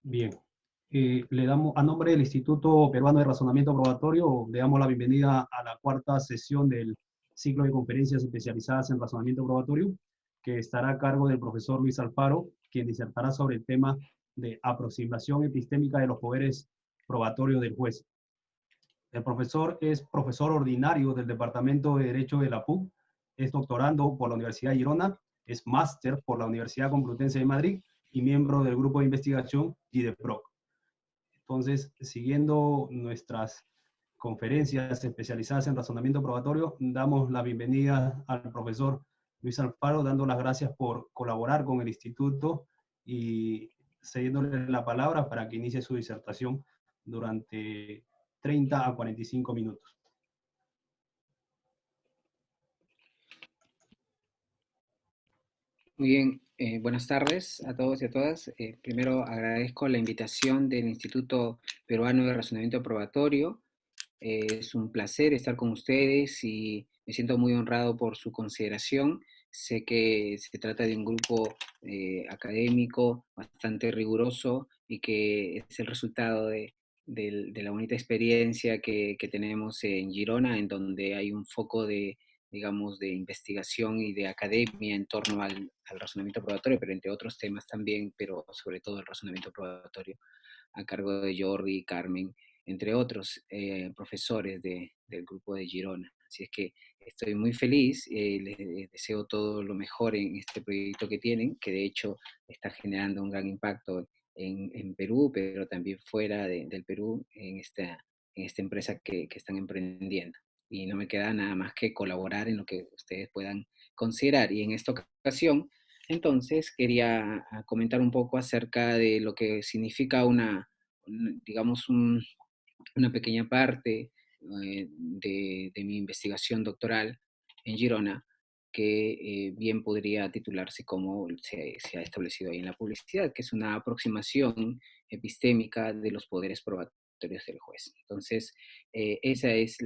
Bien. Le damos, a nombre del Instituto Peruano de Razonamiento Probatorio, le damos la bienvenida a la cuarta sesión del ciclo de conferencias especializadas en razonamiento probatorio, que estará a cargo del profesor Luis Alfaro, quien disertará sobre el tema de aproximación epistémica de los poderes probatorios del juez. El profesor es profesor ordinario del Departamento de Derecho de la PUC, es doctorando por la Universidad de Girona, es máster por la Universidad Complutense de Madrid y miembro del grupo de investigación GIDEPROC. Entonces, siguiendo nuestras conferencias especializadas en razonamiento probatorio, damos la bienvenida al profesor Luis Alfaro, dando las gracias por colaborar con el instituto y cediéndole la palabra para que inicie su disertación durante 30 a 45 minutos. Muy bien, buenas tardes a todos y a todas. Primero agradezco la invitación del Instituto Peruano de Razonamiento Probatorio. Es un placer estar con ustedes y me siento muy honrado por su consideración. Sé que se trata de un grupo académico bastante riguroso y que es el resultado de la bonita experiencia que tenemos en Girona, en donde hay un foco de, digamos, de investigación y de academia en torno al razonamiento probatorio, pero entre otros temas también, pero sobre todo el razonamiento probatorio, a cargo de Jordi, Carmen, entre otros profesores del grupo de Girona. Así es que estoy muy feliz, les deseo todo lo mejor en este proyecto que tienen, que de hecho está generando un gran impacto en Perú, pero también fuera del Perú, en esta empresa que están emprendiendo. Y no me queda nada más que colaborar en lo que ustedes puedan considerar. Y en esta ocasión, entonces, quería comentar un poco acerca de lo que significa digamos, una pequeña parte de mi investigación doctoral en Girona, que bien podría titularse como se ha establecido ahí en la publicidad, que es una aproximación epistémica de los poderes probatorios del juez. Entonces, esa es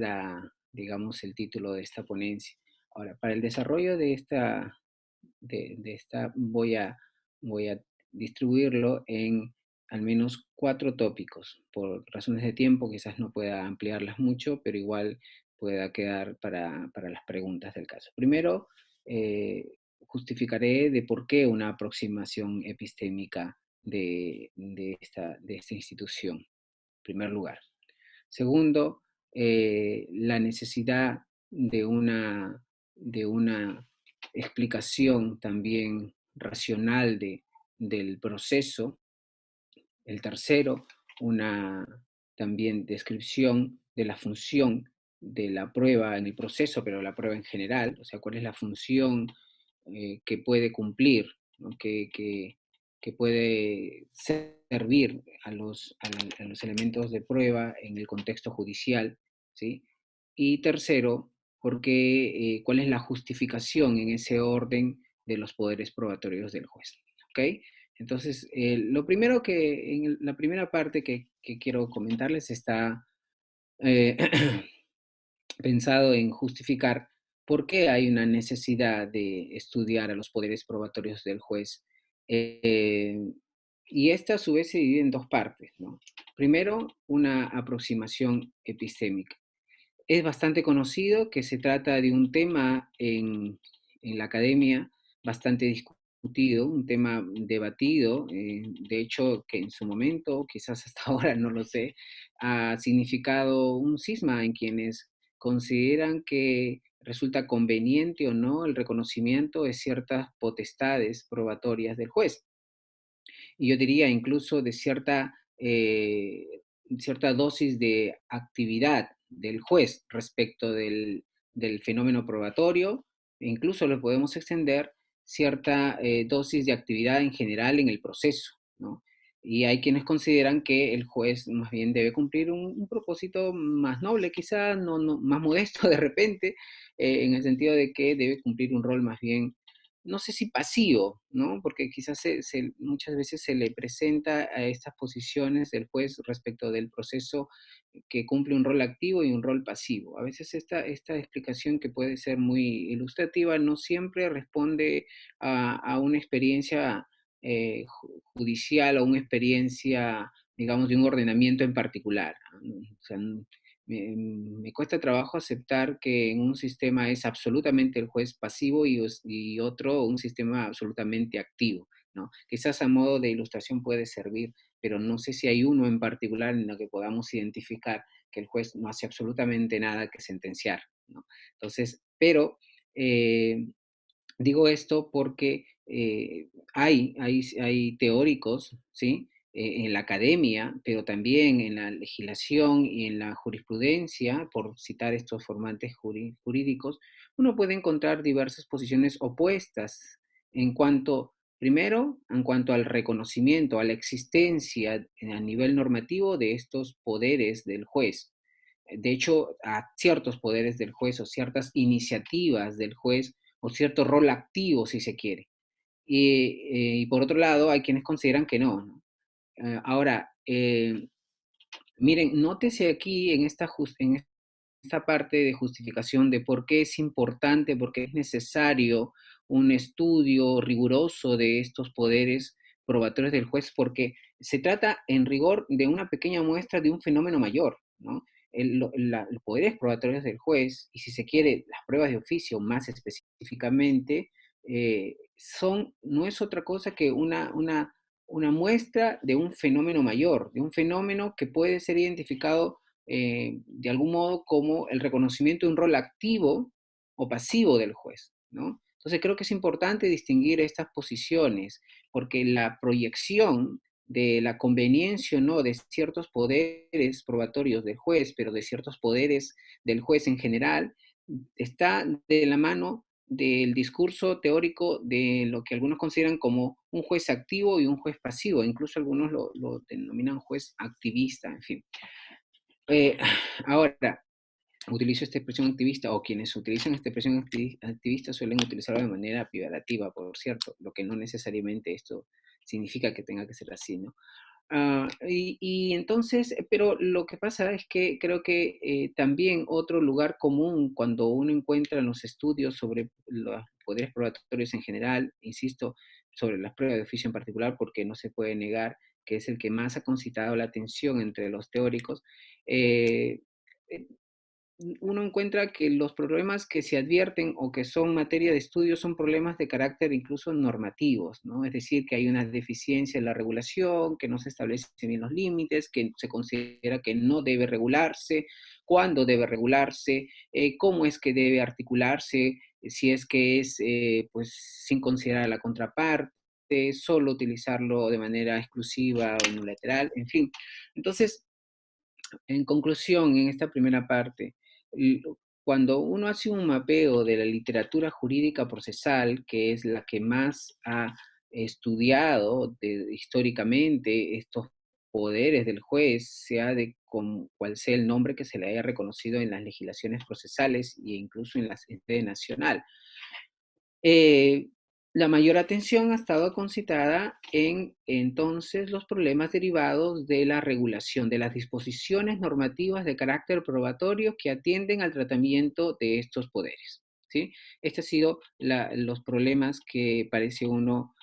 digamos, el título de esta ponencia. Ahora, para el desarrollo de esta voy a distribuirlo en al menos 4 tópicos. Por razones de tiempo quizás no pueda ampliarlas mucho, pero igual pueda quedar para las preguntas del caso. Primero, justificaré de por qué una aproximación epistémica de esta institución, en primer lugar. Segundo, la necesidad de una explicación también racional del proceso. El tercero, una también descripción de la función de la prueba en el proceso, pero la prueba en general, o sea, cuál es la función que puede cumplir, ¿no? Que puede servir a los elementos de prueba en el contexto judicial, ¿sí? Y tercero, cuál es la justificación en ese orden de los poderes probatorios del juez, ¿ok? Entonces, lo primero en la primera parte que quiero comentarles está eh, pensado en justificar por qué hay una necesidad de estudiar a los poderes probatorios del juez. Eh, y esta a su vez se divide en dos partes, ¿no? Primero, una aproximación epistémica. Es bastante conocido que se trata de un tema en la academia bastante discutido, un tema debatido, de hecho que en su momento, quizás hasta ahora, no lo sé, ha significado un cisma en quienes consideran que resulta conveniente o no el reconocimiento de ciertas potestades probatorias del juez. Y yo diría incluso de cierta dosis de actividad del juez respecto del fenómeno probatorio, e incluso le podemos extender cierta dosis de actividad en general en el proceso, ¿no? Y hay quienes consideran que el juez más bien debe cumplir un propósito más noble, quizá más modesto de repente, en el sentido de que debe cumplir un rol más bien, no sé si pasivo, ¿no? Porque quizás muchas veces se le presenta a estas posiciones del juez respecto del proceso que cumple un rol activo y un rol pasivo. A veces esta explicación, que puede ser muy ilustrativa, no siempre responde a una experiencia judicial o una experiencia, digamos, de un ordenamiento en particular. O sea, me cuesta trabajo aceptar que en un sistema es absolutamente el juez pasivo y otro un sistema absolutamente activo, ¿no? Quizás a modo de ilustración puede servir, pero no sé si hay uno en particular en el que podamos identificar que el juez no hace absolutamente nada que sentenciar, ¿no? Entonces, pero digo esto porque hay teóricos, ¿sí? En la academia, pero también en la legislación y en la jurisprudencia, por citar estos formantes jurídicos, uno puede encontrar diversas posiciones opuestas en cuanto, primero, en cuanto al reconocimiento, a la existencia a nivel normativo de estos poderes del juez. De hecho, a ciertos poderes del juez o ciertas iniciativas del juez o cierto rol activo, si se quiere. Y por otro lado, hay quienes consideran que no, ¿no? Ahora, miren, nótese aquí en esta parte de justificación de por qué es importante, por qué es necesario un estudio riguroso de estos poderes probatorios del juez, porque se trata en rigor de una pequeña muestra de un fenómeno mayor, ¿no? Los poderes probatorios del juez, y si se quiere, las pruebas de oficio más específicamente, no es otra cosa que una muestra de un fenómeno mayor, de un fenómeno que puede ser identificado de algún modo como el reconocimiento de un rol activo o pasivo del juez, ¿no? Entonces creo que es importante distinguir estas posiciones, porque la proyección de la conveniencia o no de ciertos poderes probatorios del juez, pero de ciertos poderes del juez en general, está de la mano del discurso teórico de lo que algunos consideran como un juez activo y un juez pasivo, incluso algunos lo denominan juez activista, en fin. Eh, Ahora, utilizo esta expresión activista, o quienes utilizan esta expresión activista suelen utilizarla de manera peyorativa, por cierto, lo que no necesariamente esto significa que tenga que ser así, ¿no? Y entonces, pero lo que pasa es que creo que también otro lugar común cuando uno encuentra en los estudios sobre los poderes probatorios en general, insisto, sobre las pruebas de oficio en particular, porque no se puede negar que es el que más ha concitado la atención entre los teóricos, eh, eh, uno encuentra que los problemas que se advierten o que son materia de estudio son problemas de carácter incluso normativos, ¿no? Es decir, que hay una deficiencia en la regulación, que no se establecen bien los límites, que se considera que no debe regularse, cuándo debe regularse, cómo es que debe articularse, si es que es pues sin considerar a la contraparte, solo utilizarlo de manera exclusiva o unilateral, en fin. Entonces, en conclusión, en esta primera parte, cuando uno hace un mapeo de la literatura jurídica procesal, que es la que más ha estudiado históricamente estos poderes del juez, sea de cual sea el nombre que se le haya reconocido en las legislaciones procesales e incluso en la sede nacional, eh, la mayor atención ha estado concitada en entonces los problemas derivados de la regulación, de las disposiciones normativas de carácter probatorio que atienden al tratamiento de estos poderes, ¿sí? Estos han sido los problemas que parece uno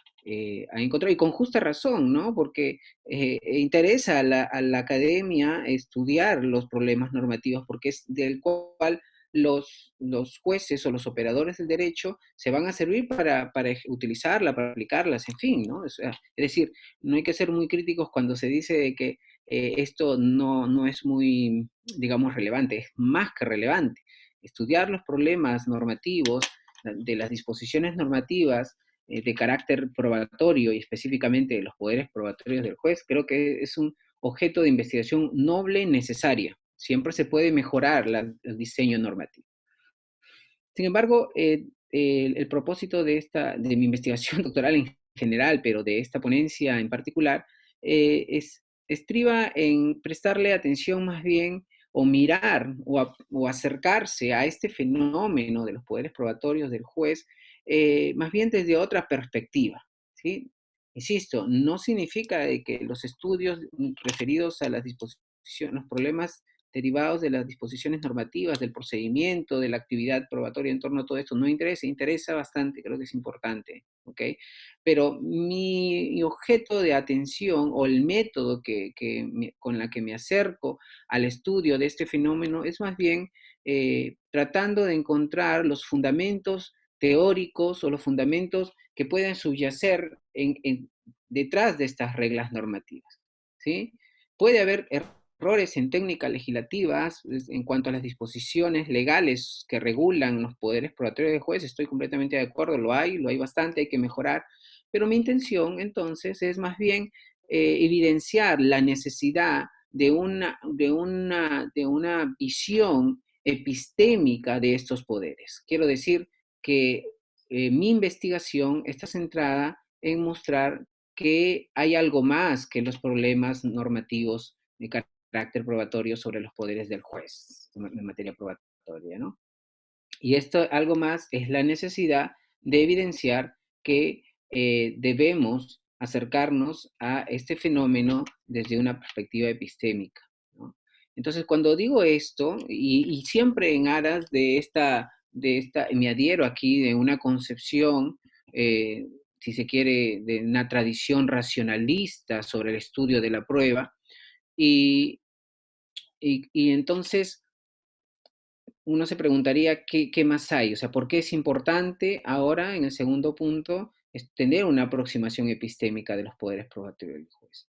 ha encontrado, y con justa razón, ¿no? Porque interesa a la academia estudiar los problemas normativos, porque es del cual los jueces o los operadores del derecho se van a servir para utilizarla, para aplicarlas, en fin, ¿no? O sea, es decir, no hay que ser muy críticos cuando se dice de que esto no es muy, digamos, relevante, es más que relevante. Estudiar los problemas normativos, de las disposiciones normativas de carácter probatorio y específicamente de los poderes probatorios del juez, creo que es un objeto de investigación noble y necesaria. Siempre se puede mejorar el diseño normativo. Sin embargo, el propósito de mi investigación doctoral en general, pero de esta ponencia en particular, estriba en prestarle atención más bien o mirar o acercarse a este fenómeno de los poderes probatorios del juez, más bien desde otra perspectiva, ¿sí? Insisto, no significa de que los estudios referidos a las disposiciones, los problemas derivados de las disposiciones normativas, del procedimiento, de la actividad probatoria en torno a todo esto, no interesa bastante, creo que es importante, ¿ok? Pero mi objeto de atención o el método con la que me acerco al estudio de este fenómeno es más bien tratando de encontrar los fundamentos teóricos o los fundamentos que pueden subyacer detrás de estas reglas normativas, ¿sí? Puede haber errores en técnicas legislativas en cuanto a las disposiciones legales que regulan los poderes probatorios del juez, estoy completamente de acuerdo, lo hay bastante, hay que mejorar, pero mi intención entonces es más bien evidenciar la necesidad de una visión epistémica de estos poderes. Quiero decir que mi investigación está centrada en mostrar que hay algo más que los problemas normativos de carácter probatorio sobre los poderes del juez en materia probatoria, ¿no? Y esto, algo más, es la necesidad de evidenciar que debemos acercarnos a este fenómeno desde una perspectiva epistémica, ¿no? Entonces, cuando digo esto, y siempre en aras me adhiero aquí de una concepción, si se quiere, de una tradición racionalista sobre el estudio de la prueba, y, y entonces uno se preguntaría qué más hay, o sea, ¿por qué es importante ahora, en el segundo punto, tener una aproximación epistémica de los poderes probatorios del juez?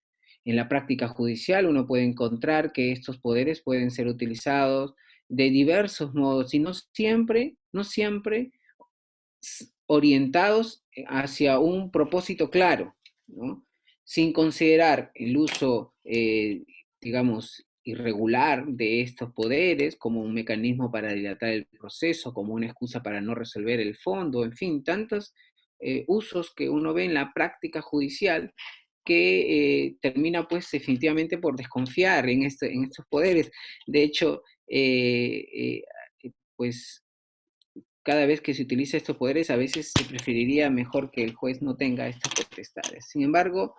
En la práctica judicial uno puede encontrar que estos poderes pueden ser utilizados de diversos modos y no siempre orientados hacia un propósito claro, ¿no? Sin considerar el uso, digamos, irregular de estos poderes como un mecanismo para dilatar el proceso, como una excusa para no resolver el fondo, en fin, tantos usos que uno ve en la práctica judicial que termina pues definitivamente por desconfiar en estos poderes. De hecho, pues cada vez que se utiliza estos poderes, a veces se preferiría mejor que el juez no tenga estas potestades. Sin embargo,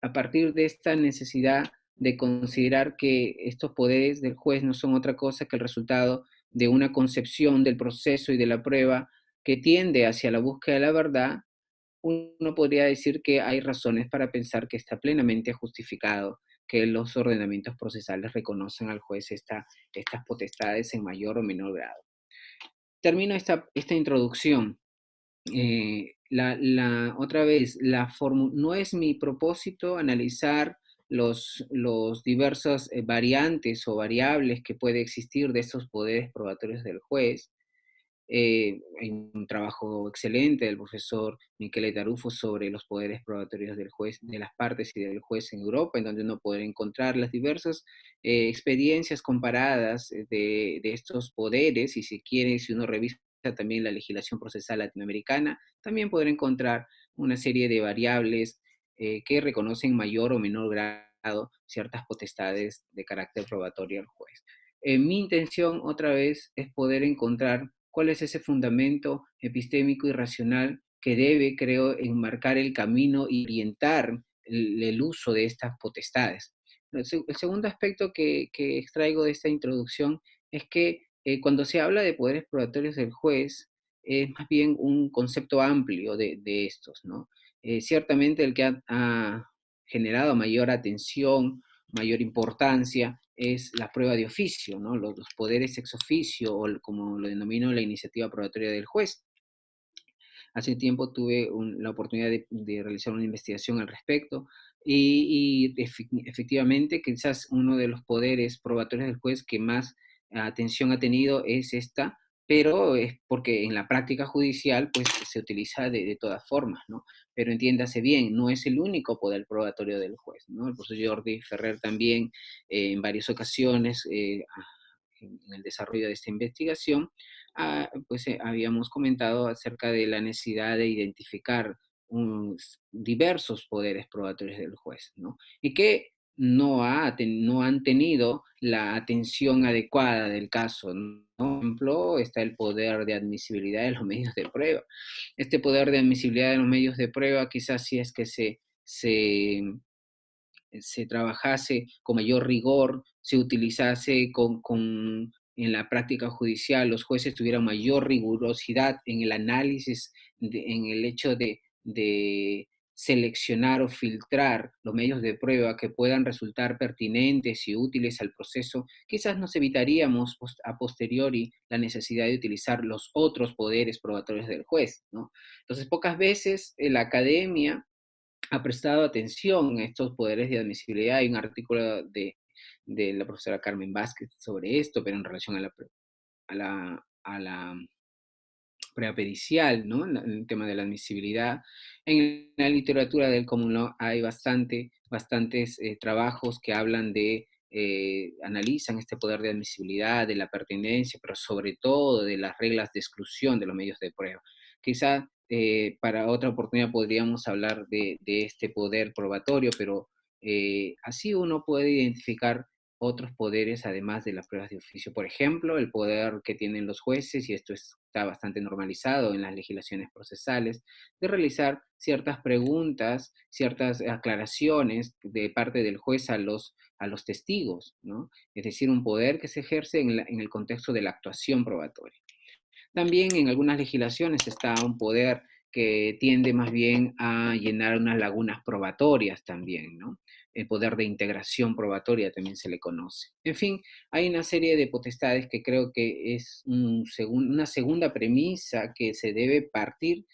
a partir de esta necesidad de considerar que estos poderes del juez no son otra cosa que el resultado de una concepción del proceso y de la prueba que tiende hacia la búsqueda de la verdad, uno podría decir que hay razones para pensar que está plenamente justificado que los ordenamientos procesales reconocen al juez estas potestades en mayor o menor grado. Termino esta introducción. Otra vez, no es mi propósito analizar los diversas variantes o variables que puede existir de estos poderes probatorios del juez. Hay un trabajo excelente del profesor Michele Tarufo sobre los poderes probatorios del juez, de las partes y del juez en Europa, en donde uno puede encontrar las diversas experiencias comparadas de estos poderes, y si quiere, si uno revisa también la legislación procesal latinoamericana, también podrá encontrar una serie de variables que reconocen mayor o menor grado ciertas potestades de carácter probatorio al juez. Mi intención, otra vez, es poder encontrar cuál es ese fundamento epistémico y racional que debe, creo, enmarcar el camino y orientar el uso de estas potestades. El segundo aspecto que extraigo de esta introducción es que cuando se habla de poderes probatorios del juez, es más bien un concepto amplio de estos, ¿no? Ciertamente el que ha generado mayor atención, mayor importancia, es la prueba de oficio, ¿no? Los poderes ex oficio, o como lo denomino la iniciativa probatoria del juez. Hace tiempo tuve la oportunidad de realizar una investigación al respecto y efectivamente quizás uno de los poderes probatorios del juez que más atención ha tenido es esta, pero es porque en la práctica judicial pues se utiliza de todas formas, ¿no? Pero entiéndase bien, no es el único poder probatorio del juez, ¿no? El profesor Jordi Ferrer también en varias ocasiones en el desarrollo de esta investigación, pues habíamos comentado acerca de la necesidad de identificar diversos poderes probatorios del juez, ¿no? Y que no han tenido la atención adecuada del caso, ¿no? Por ejemplo, está el poder de admisibilidad de los medios de prueba. Este poder de admisibilidad de los medios de prueba, quizás si es que se se trabajase con mayor rigor, se utilizase en la práctica judicial, los jueces tuvieran mayor rigurosidad en el análisis, en el hecho de seleccionar o filtrar los medios de prueba que puedan resultar pertinentes y útiles al proceso, quizás nos evitaríamos a posteriori la necesidad de utilizar los otros poderes probatorios del juez, ¿no? Entonces, pocas veces la academia ha prestado atención a estos poderes de admisibilidad. Hay un artículo de la profesora Carmen Vázquez sobre esto, pero en relación a la prueba pericial, ¿no? En el tema de la admisibilidad. En la literatura del common law hay bastantes trabajos que hablan analizan este poder de admisibilidad, de la pertinencia, pero sobre todo de las reglas de exclusión de los medios de prueba. Quizá para otra oportunidad podríamos hablar de este poder probatorio, pero así uno puede identificar otros poderes además de las pruebas de oficio. Por ejemplo, el poder que tienen los jueces, y esto está bastante normalizado en las legislaciones procesales, de realizar ciertas preguntas, ciertas aclaraciones de parte del juez a los testigos, ¿no? Es decir, un poder que se ejerce en el contexto de la actuación probatoria. También en algunas legislaciones está un poder que tiende más bien a llenar unas lagunas probatorias también, ¿no? El poder de integración probatoria también se le conoce. En fin, hay una serie de potestades que creo que es una segunda premisa que se debe partir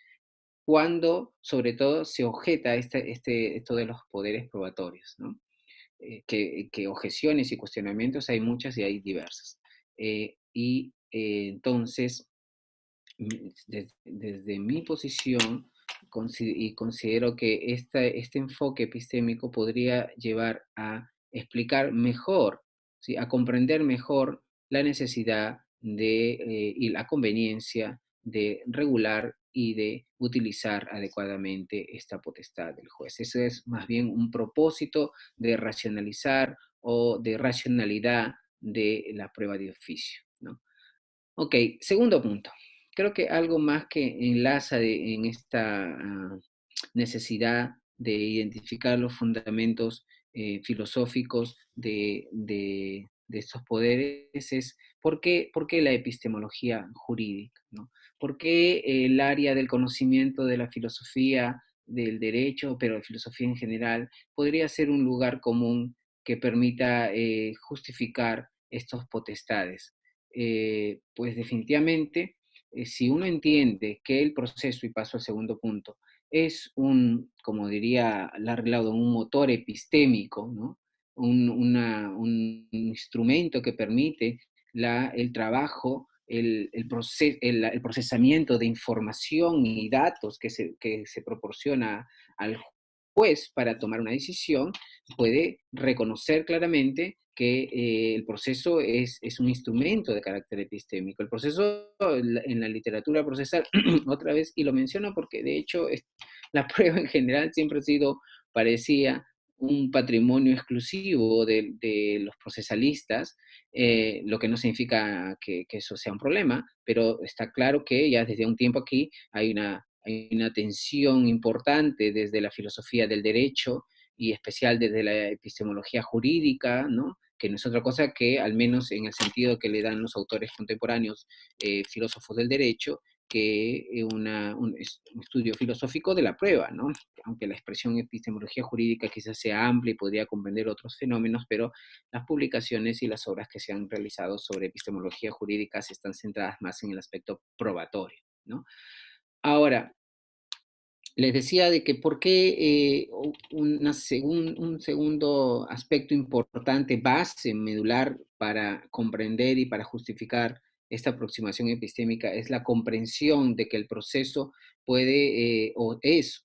cuando, sobre todo, se objeta esto de los poderes probatorios, ¿no? Que objeciones y cuestionamientos hay muchas y hay diversas. Entonces, desde mi posición, y considero que este enfoque epistémico podría llevar a explicar mejor, ¿sí? A comprender mejor la necesidad y la conveniencia de regular y de utilizar adecuadamente esta potestad del juez. Ese es más bien un propósito de racionalizar o de racionalidad de la prueba de oficio, ¿no? Ok, segundo punto. Creo que algo más que enlaza en esta necesidad de identificar los fundamentos filosóficos de estos poderes es ¿por qué la epistemología jurídica, ¿no? ¿Por qué el área del conocimiento de la filosofía, del derecho, pero de filosofía en general, podría ser un lugar común que permita justificar estos potestades? Pues definitivamente, si uno entiende que el proceso, y paso al segundo punto, es como diría Larry Laudan, un motor epistémico, ¿no? Un instrumento que permite el trabajo, el procesamiento de información y datos que se proporciona al juez para tomar una decisión, puede reconocer claramente que el proceso es un instrumento de carácter epistémico. El proceso en la literatura procesal, otra vez, y lo menciono porque de hecho la prueba en general siempre parecía un patrimonio exclusivo de los procesalistas, lo que no significa que eso sea un problema, pero está claro que ya desde un tiempo aquí hay una tensión importante desde la filosofía del derecho y especial desde la epistemología jurídica, ¿no? Que no es otra cosa que, al menos en el sentido que le dan los autores contemporáneos, filósofos del derecho, que un estudio filosófico de la prueba, ¿no? Aunque la expresión epistemología jurídica quizás sea amplia y podría comprender otros fenómenos, pero las publicaciones y las obras que se han realizado sobre epistemología jurídica se están centradas más en el aspecto probatorio, ¿no? Ahora, les decía de que por qué un segundo aspecto importante, base, medular para comprender y para justificar esta aproximación epistémica es la comprensión de que el proceso puede o es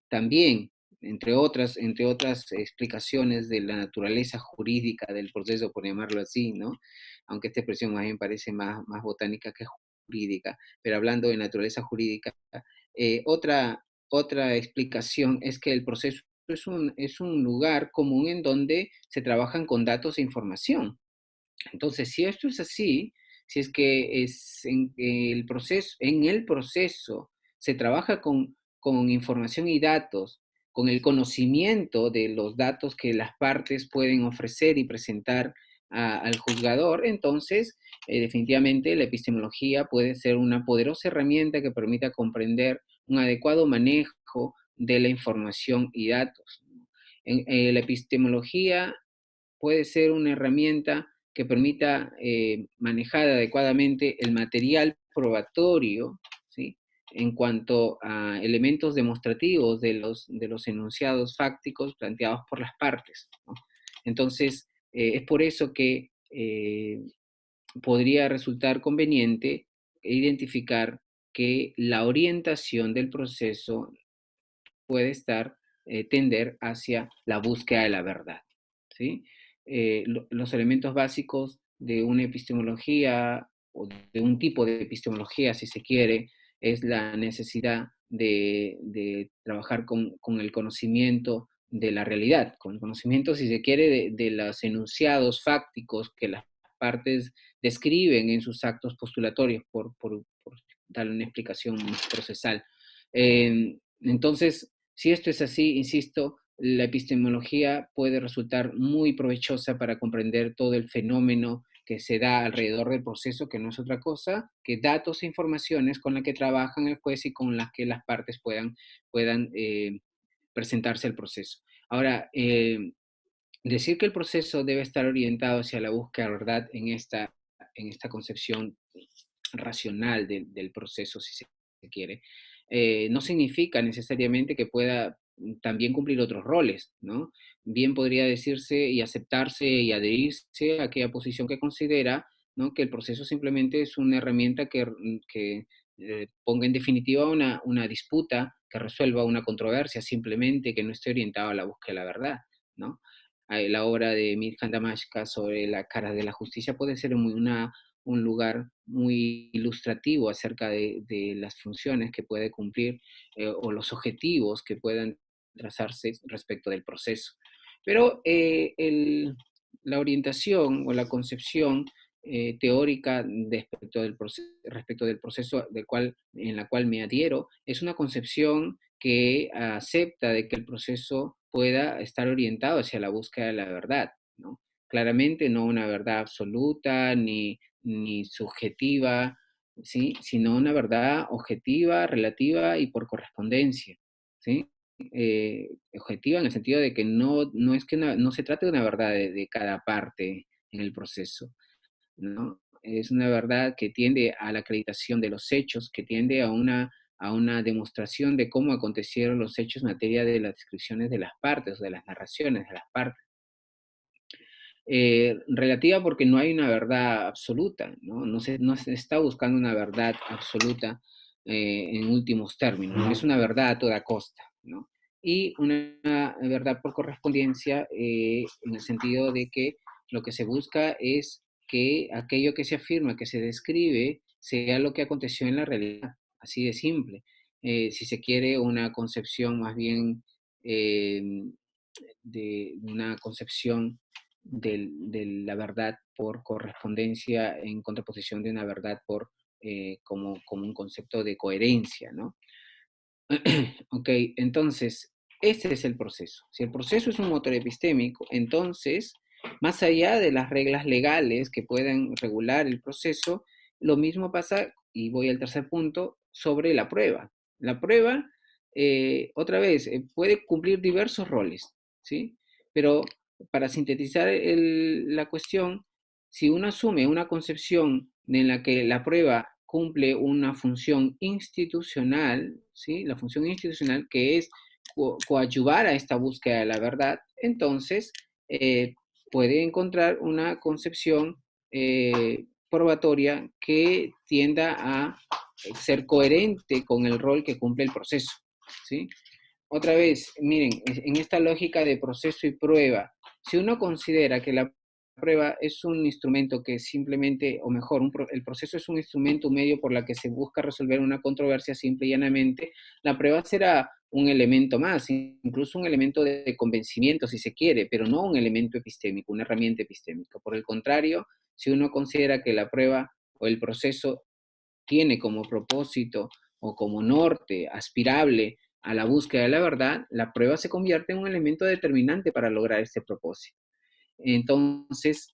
también, entre otras explicaciones de la naturaleza jurídica del proceso, por llamarlo así, ¿no? Aunque esta expresión más bien parece más botánica que jurídica, pero hablando de naturaleza jurídica, otra explicación es que el proceso es un lugar común en donde se trabajan con datos e información. Entonces, si esto es así, si es que en el proceso se trabaja con información y datos, con el conocimiento de los datos que las partes pueden ofrecer y presentar al juzgador, entonces definitivamente la epistemología puede ser una poderosa herramienta que permita comprender un adecuado manejo de la información y datos. La epistemología puede ser una herramienta que permita manejar adecuadamente el material probatorio, ¿sí? En cuanto a elementos demostrativos de los enunciados fácticos planteados por las partes, ¿no? Entonces, es por eso que podría resultar conveniente identificar que la orientación del proceso puede tender hacia la búsqueda de la verdad, ¿sí? Los elementos básicos de una epistemología o de un tipo de epistemología, si se quiere, es la necesidad de trabajar con el conocimiento de la realidad, con el conocimiento, si se quiere, de los enunciados fácticos que las partes describen en sus actos postulatorios, por dar una explicación procesal. Entonces, si esto es así, insisto, la epistemología puede resultar muy provechosa para comprender todo el fenómeno que se da alrededor del proceso, que no es otra cosa que datos e informaciones con las que trabajan el juez y con las que las partes puedan presentarse al proceso. Ahora, decir que el proceso debe estar orientado hacia la búsqueda de verdad en esta concepción racional del proceso, si se quiere, no significa necesariamente que pueda también cumplir otros roles, ¿no? Bien podría decirse y aceptarse y adherirse a aquella posición que considera, ¿no?, que el proceso simplemente es una herramienta que ponga en definitiva una disputa, que resuelva una controversia, simplemente que no esté orientado a la búsqueda de la verdad, ¿no? La obra de Mircea Damashka sobre la cara de la justicia puede ser un lugar muy ilustrativo acerca de las funciones que puede cumplir o los objetivos que puedan trazarse respecto del proceso. Pero la orientación o la concepción teórica respecto del proceso en la cual me adhiero es una concepción que acepta de que el proceso pueda estar orientado hacia la búsqueda de la verdad, ¿no? Claramente no una verdad absoluta ni subjetiva, ¿sí?, sino una verdad objetiva, relativa y por correspondencia, ¿sí? Objetiva en el sentido de que no es que no se trate de una verdad de cada parte en el proceso, ¿no? Es una verdad que tiende a la acreditación de los hechos, que tiende a una demostración de cómo acontecieron los hechos en materia de las descripciones de las partes, de las narraciones de las partes. Relativa porque no hay una verdad absoluta, ¿no? No se está buscando una verdad absoluta en últimos términos, es una verdad a toda costa, ¿no? Y una verdad por correspondencia en el sentido de que lo que se busca es que aquello que se afirma, que se describe, sea lo que aconteció en la realidad, así de simple. Si se quiere una concepción más bien de una concepción de la verdad por correspondencia en contraposición de una verdad como un concepto de coherencia, ¿no? Ok, entonces, este es el proceso. Si el proceso es un motor epistémico, entonces, más allá de las reglas legales que puedan regular el proceso, lo mismo pasa, y voy al tercer punto, sobre la prueba. La prueba, otra vez, puede cumplir diversos roles, ¿sí? Pero para sintetizar la cuestión, si uno asume una concepción en la que la prueba cumple una función institucional, ¿sí?, la función institucional que es coadyuvar a esta búsqueda de la verdad, entonces puede encontrar una concepción probatoria que tienda a ser coherente con el rol que cumple el proceso, ¿sí? Otra vez, miren, en esta lógica de proceso y prueba, si uno considera que la prueba es un instrumento que simplemente, o mejor, el proceso es un instrumento, un medio por la que se busca resolver una controversia simple y llanamente, la prueba será un elemento más, incluso un elemento de convencimiento, si se quiere, pero no un elemento epistémico, una herramienta epistémica. Por el contrario, si uno considera que la prueba o el proceso tiene como propósito o como norte aspirable a la búsqueda de la verdad, la prueba se convierte en un elemento determinante para lograr este propósito. Entonces,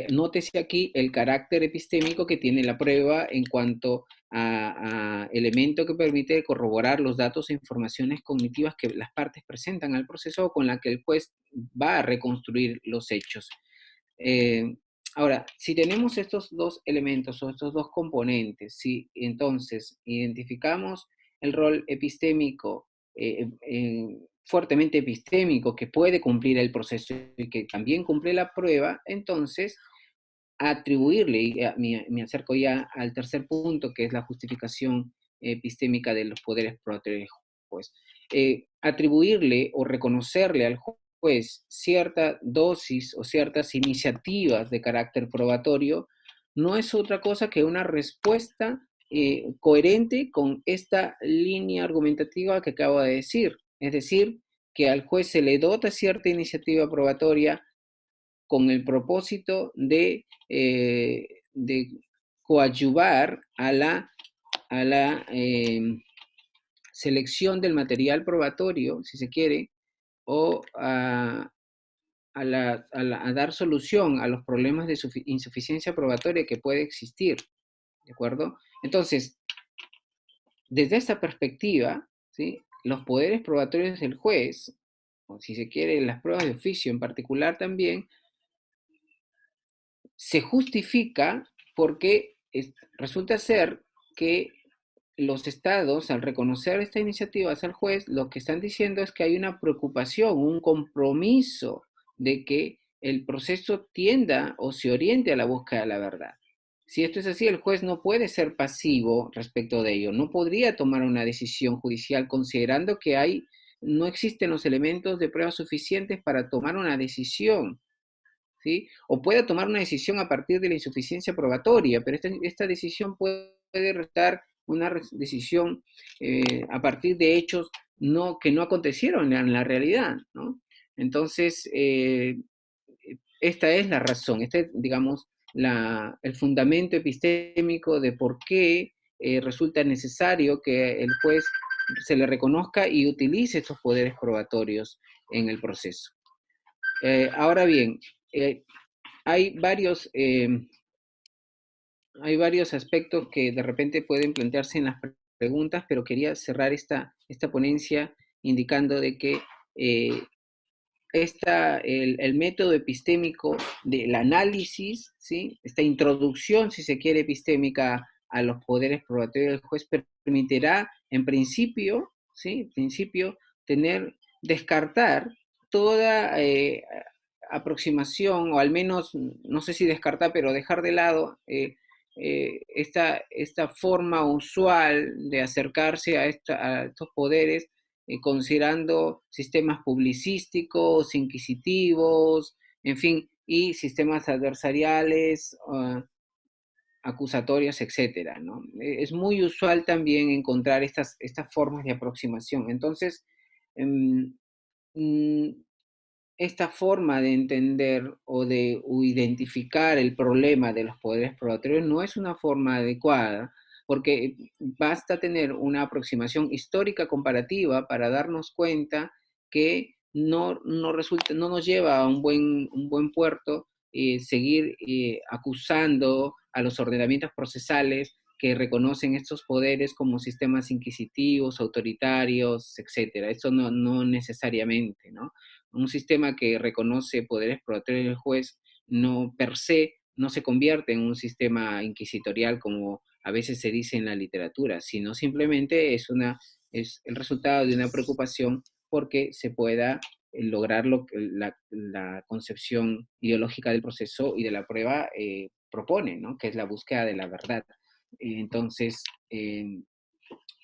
nótese aquí el carácter epistémico que tiene la prueba en cuanto a elemento que permite corroborar los datos e informaciones cognitivas que las partes presentan al proceso o con la que el juez va a reconstruir los hechos. Ahora, si tenemos estos dos elementos o estos dos componentes, si entonces identificamos el rol epistémico, fuertemente epistémico, que puede cumplir el proceso y que también cumple la prueba, entonces atribuirle, y me acerco ya al tercer punto, que es la justificación epistémica de los poderes probatorios, pues, atribuirle o reconocerle al juez cierta dosis o ciertas iniciativas de carácter probatorio no es otra cosa que una respuesta coherente con esta línea argumentativa que acabo de decir. Es decir, que al juez se le dota cierta iniciativa probatoria con el propósito de coadyuvar a la selección del material probatorio, si se quiere, o a dar solución a los problemas de insuficiencia probatoria que puede existir, ¿de acuerdo? Entonces, desde esta perspectiva, ¿sí?, los poderes probatorios del juez, o si se quiere, las pruebas de oficio en particular también, se justifica porque resulta ser que los estados, al reconocer esta iniciativa al juez, lo que están diciendo es que hay una preocupación, un compromiso de que el proceso tienda o se oriente a la búsqueda de la verdad. Si esto es así, el juez no puede ser pasivo respecto de ello, no podría tomar una decisión judicial considerando que no existen los elementos de prueba suficientes para tomar una decisión, ¿sí? O pueda tomar una decisión a partir de la insuficiencia probatoria, pero esta decisión puede restar una decisión a partir de hechos que no acontecieron en la realidad, ¿no? Entonces, esta es la razón, este es, digamos, el fundamento epistémico de por qué resulta necesario que el juez se le reconozca y utilice estos poderes probatorios en el proceso. Ahora bien, hay varios aspectos que de repente pueden plantearse en las preguntas, pero quería cerrar esta ponencia indicando de que el método epistémico del análisis, ¿sí?, esta introducción, si se quiere, epistémica a los poderes probatorios del juez permitirá, en principio, ¿sí?, descartar toda aproximación, o al menos, no sé si descartar, pero dejar de lado esta forma usual de acercarse a estos poderes, considerando sistemas publicísticos, inquisitivos, en fin, y sistemas adversariales, acusatorios, etcétera, ¿no? Es muy usual también encontrar estas formas de aproximación. Entonces, em, mm, esta forma de entender o de identificar el problema de los poderes probatorios no es una forma adecuada, porque basta tener una aproximación histórica comparativa para darnos cuenta que no nos lleva a un buen puerto seguir acusando a los ordenamientos procesales que reconocen estos poderes como sistemas inquisitivos, autoritarios, etcétera. Eso no necesariamente, ¿no? Un sistema que reconoce poderes probatorios del juez no per se no se convierte en un sistema inquisitorial como a veces se dice en la literatura, sino simplemente es el resultado de una preocupación porque se pueda lograr la concepción ideológica del proceso y de la prueba propone, ¿no?, que es la búsqueda de la verdad. Entonces,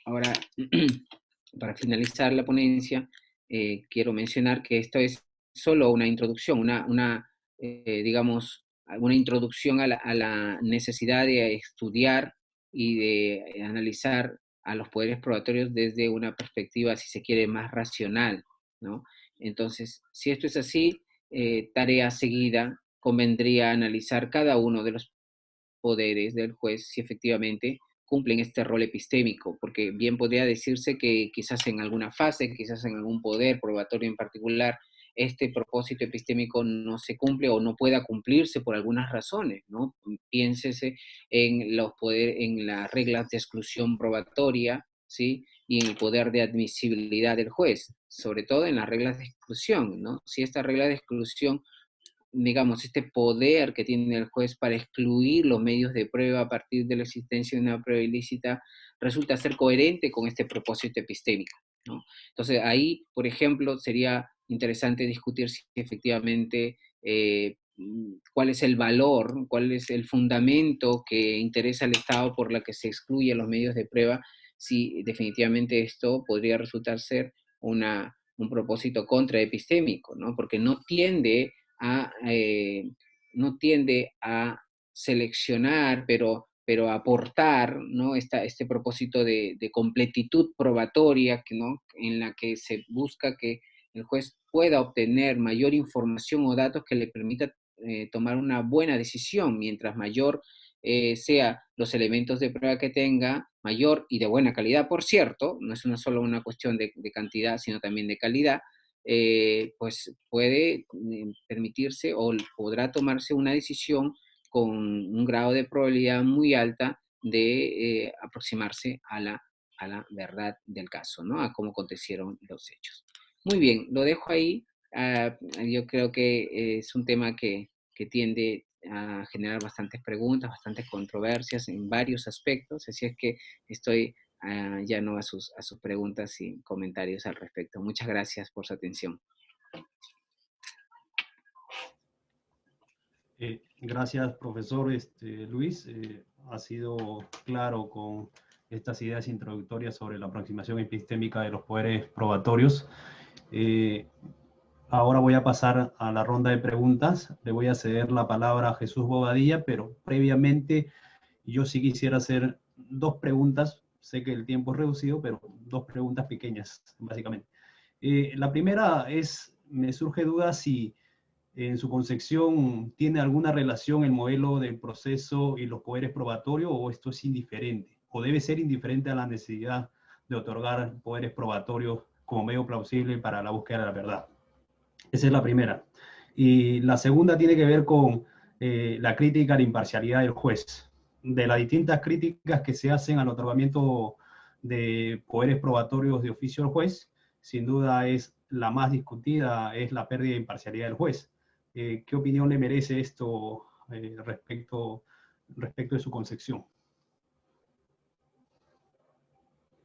ahora, para finalizar la ponencia, quiero mencionar que esto es solo una introducción, digamos, una introducción a la necesidad de estudiar y de analizar a los poderes probatorios desde una perspectiva, si se quiere, más racional, ¿no? Entonces, si esto es así, tarea seguida convendría analizar cada uno de los poderes del juez si efectivamente cumplen este rol epistémico, porque bien podría decirse que quizás en alguna fase, quizás en algún poder probatorio en particular, este propósito epistémico no se cumple o no pueda cumplirse por algunas razones, ¿no? Piénsese en en las reglas de exclusión probatoria, ¿sí? Y en el poder de admisibilidad del juez, sobre todo en las reglas de exclusión, ¿no? Si esta regla de exclusión, digamos, este poder que tiene el juez para excluir los medios de prueba a partir de la existencia de una prueba ilícita, resulta ser coherente con este propósito epistémico, ¿no? Entonces, ahí, por ejemplo, sería interesante discutir si efectivamente cuál es el valor, cuál es el fundamento que interesa al Estado por la que se excluyen los medios de prueba, si definitivamente esto podría resultar ser un propósito contraepistémico, ¿no? Porque a, eh, no tiende a seleccionar, pero a aportar, ¿no? Este propósito de completitud probatoria, ¿no? En la que se busca que el juez pueda obtener mayor información o datos que le permita tomar una buena decisión. Mientras mayor sea los elementos de prueba que tenga, mayor y de buena calidad, por cierto, no es solo una cuestión de cantidad, sino también de calidad, pues puede permitirse o podrá tomarse una decisión con un grado de probabilidad muy alta de aproximarse a la verdad del caso, ¿no? A cómo acontecieron los hechos. Muy bien, lo dejo ahí. Yo creo que es un tema que tiende a generar bastantes preguntas, bastantes controversias en varios aspectos, así es que estoy ya no a sus preguntas y comentarios al respecto. Muchas gracias por su atención. Gracias, profesor Luis. Ha sido claro con estas ideas introductorias sobre la aproximación epistémica de los poderes probatorios. Ahora voy a pasar a la ronda de preguntas. Le voy a ceder la palabra a Jesús Bobadilla, pero previamente yo sí quisiera hacer dos preguntas. Sé que el tiempo es reducido, pero dos preguntas pequeñas, básicamente. La primera es, me surge duda si en su concepción tiene alguna relación el modelo del proceso y los poderes probatorios, o esto es indiferente, o debe ser indiferente a la necesidad de otorgar poderes probatorios como medio plausible para la búsqueda de la verdad. Esa es la primera. Y la segunda tiene que ver con la crítica a la imparcialidad del juez. De las distintas críticas que se hacen al otorgamiento de poderes probatorios de oficio al juez, sin duda es la más discutida, es la pérdida de imparcialidad del juez. ¿Qué opinión le merece esto respecto de su concepción?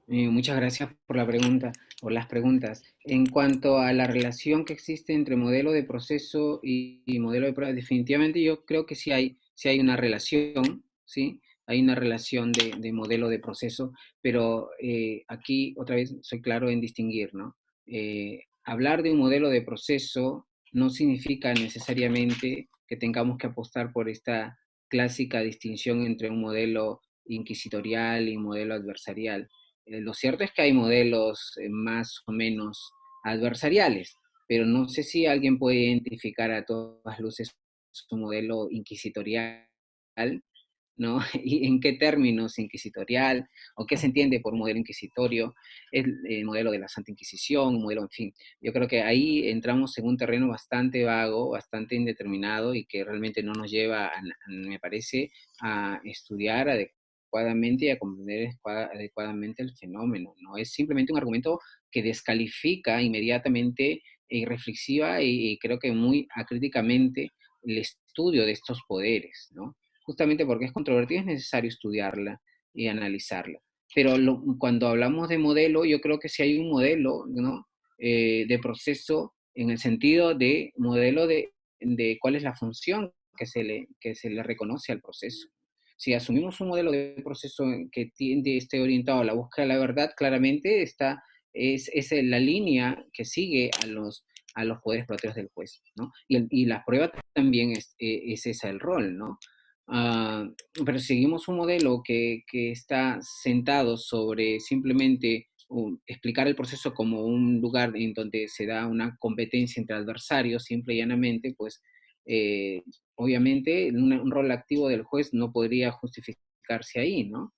Muchas gracias por la pregunta, por las preguntas. En cuanto a la relación que existe entre modelo de proceso y modelo de prueba, definitivamente yo creo que sí hay una relación, ¿sí? Hay una relación de modelo de proceso, pero aquí otra vez soy claro en distinguir, ¿no? Hablar de un modelo de proceso no significa necesariamente que tengamos que apostar por esta clásica distinción entre un modelo inquisitorial y un modelo adversarial. Lo cierto es que hay modelos más o menos adversariales, pero no sé si alguien puede identificar a todas luces su modelo inquisitorial, ¿no? ¿Y en qué términos inquisitorial? ¿O qué se entiende por un modelo inquisitorio? ¿Es el modelo de la Santa Inquisición? Un modelo, en fin. Yo creo que ahí entramos en un terreno bastante vago, bastante indeterminado y que realmente no nos lleva, me parece, a estudiar adecuadamente y a comprender adecuadamente el fenómeno, ¿no? Es simplemente un argumento que descalifica inmediatamente y reflexiva y creo que muy acríticamente el estudio de estos poderes, ¿no? Justamente porque es controvertida, es necesario estudiarla y analizarla. Pero cuando hablamos de modelo, yo creo que sí hay un modelo, ¿no? De proceso en el sentido de modelo de cuál es la función que se le reconoce al proceso. Si asumimos un modelo de proceso que esté orientado a la búsqueda de la verdad, claramente es la línea que sigue a los poderes propios del juez, ¿no? Y la prueba también es ese el rol, ¿no? Pero seguimos un modelo que está sentado sobre simplemente explicar el proceso como un lugar en donde se da una competencia entre adversarios, simple y llanamente, pues obviamente un rol activo del juez no podría justificarse ahí, ¿no?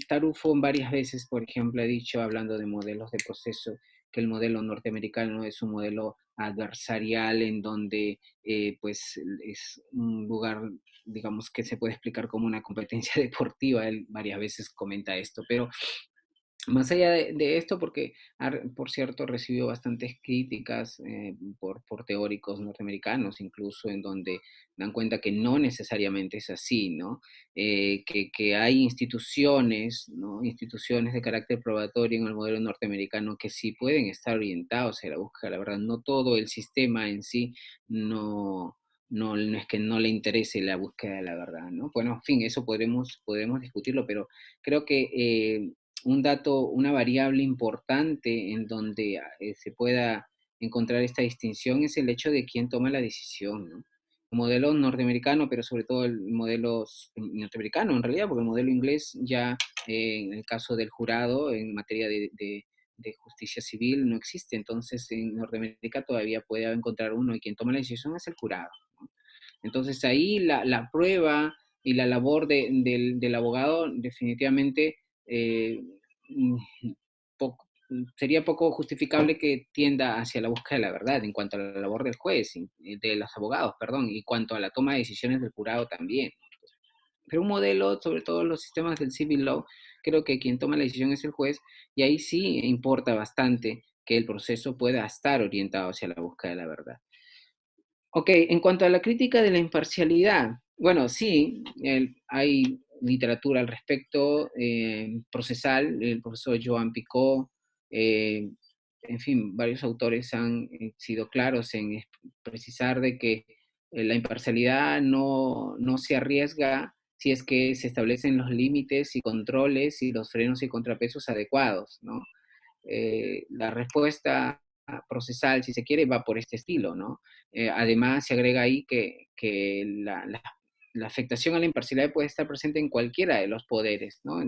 Tarufo varias veces, por ejemplo, ha dicho, hablando de modelos de proceso, que el modelo norteamericano es un modelo adversarial en donde pues es un lugar, digamos, que se puede explicar como una competencia deportiva. Él varias veces comenta esto, pero más allá de esto, porque, por cierto, recibió bastantes críticas por teóricos norteamericanos, incluso en donde dan cuenta que no necesariamente es así, ¿no? Que hay instituciones, ¿no? Instituciones de carácter probatorio en el modelo norteamericano que sí pueden estar orientados a la búsqueda de la verdad. No todo el sistema en sí no es que no le interese la búsqueda de la verdad, ¿no? Bueno, en fin, eso podemos discutirlo, pero creo que un dato, una variable importante en donde se pueda encontrar esta distinción es el hecho de quién toma la decisión, ¿no? El modelo norteamericano, pero sobre todo el modelo norteamericano en realidad, porque el modelo inglés ya en el caso del jurado en materia de justicia civil no existe, entonces en Norteamérica todavía puede encontrar uno y quien toma la decisión es el jurado, ¿no? Entonces ahí la prueba y la labor del abogado definitivamente eh, mm, poco, sería poco justificable que tienda hacia la búsqueda de la verdad en cuanto a la labor del juez, de los abogados, perdón, y cuanto a la toma de decisiones del jurado también. Pero un modelo, sobre todo los sistemas del civil law, creo que quien toma la decisión es el juez, y ahí sí importa bastante que el proceso pueda estar orientado hacia la búsqueda de la verdad. Ok, en cuanto a la crítica de la imparcialidad, bueno, sí, hay literatura al respecto, procesal, el profesor Joan Picot, eh, en fin, varios autores han sido claros en precisar de que la imparcialidad no se arriesga si es que se establecen los límites y controles y los frenos y contrapesos adecuados, ¿no? La respuesta procesal, si se quiere, va por este estilo, ¿no? Además, se agrega ahí que la afectación a la imparcialidad puede estar presente en cualquiera de los poderes, ¿no?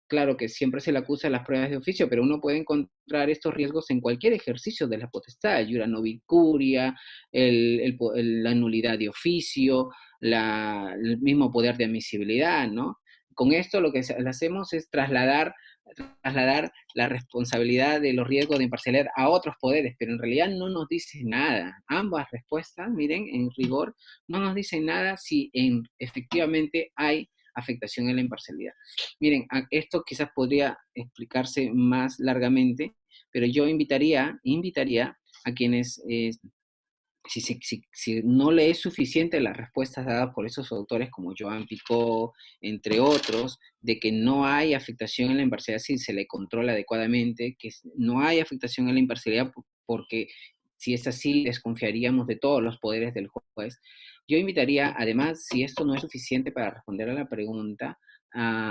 Claro que siempre se le acusa las pruebas de oficio, pero uno puede encontrar estos riesgos en cualquier ejercicio de la potestad, iura novi curia, la nulidad de oficio, el mismo poder de admisibilidad, ¿no? Con esto lo que hacemos es trasladar la responsabilidad de los riesgos de imparcialidad a otros poderes, pero en realidad no nos dice nada. Ambas respuestas, miren, en rigor, no nos dicen nada si efectivamente hay afectación en la imparcialidad. Miren, esto quizás podría explicarse más largamente, pero yo invitaría a quienes si no le es suficiente las respuestas dadas por esos autores como Joan Picot, entre otros, de que no hay afectación en la imparcialidad si se le controla adecuadamente, que no hay afectación en la imparcialidad porque si es así desconfiaríamos de todos los poderes del juez. Yo invitaría, además, si esto no es suficiente para responder a la pregunta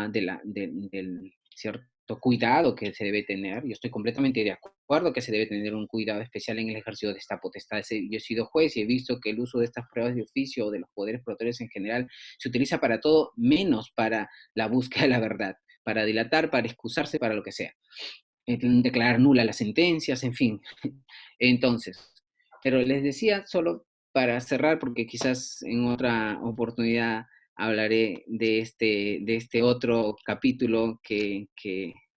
del cierto cuidado que se debe tener, yo estoy completamente de acuerdo que se debe tener un cuidado especial en el ejercicio de esta potestad. Yo he sido juez y he visto que el uso de estas pruebas de oficio o de los poderes probatorios en general se utiliza para todo menos para la búsqueda de la verdad, para dilatar, para excusarse, para lo que sea. Declarar nula las sentencias, en fin. Entonces, pero les decía solo para cerrar, porque quizás en otra oportunidad hablaré de este otro capítulo que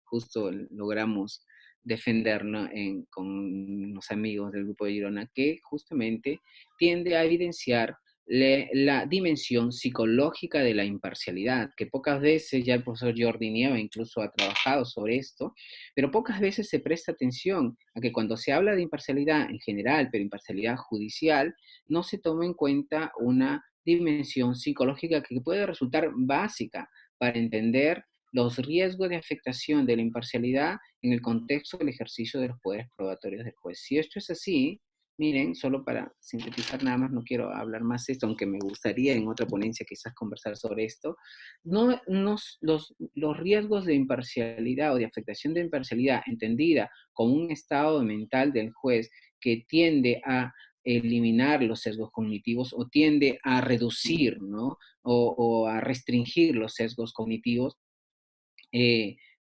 justo logramos defender, ¿no? Con los amigos del grupo de Girona, que justamente tiende a evidenciar la dimensión psicológica de la imparcialidad, que pocas veces ya el profesor Jordi Nieva incluso ha trabajado sobre esto, pero pocas veces se presta atención a que cuando se habla de imparcialidad en general, pero imparcialidad judicial, no se toma en cuenta una dimensión psicológica que puede resultar básica para entender los riesgos de afectación de la imparcialidad en el contexto del ejercicio de los poderes probatorios del juez. Si esto es así, miren, solo para sintetizar nada más, no quiero hablar más de esto, aunque me gustaría en otra ponencia quizás conversar sobre esto, los riesgos de imparcialidad o de afectación de imparcialidad entendida como un estado mental del juez que tiende a eliminar los sesgos cognitivos o tiende a reducir, ¿no? O a restringir los sesgos cognitivos,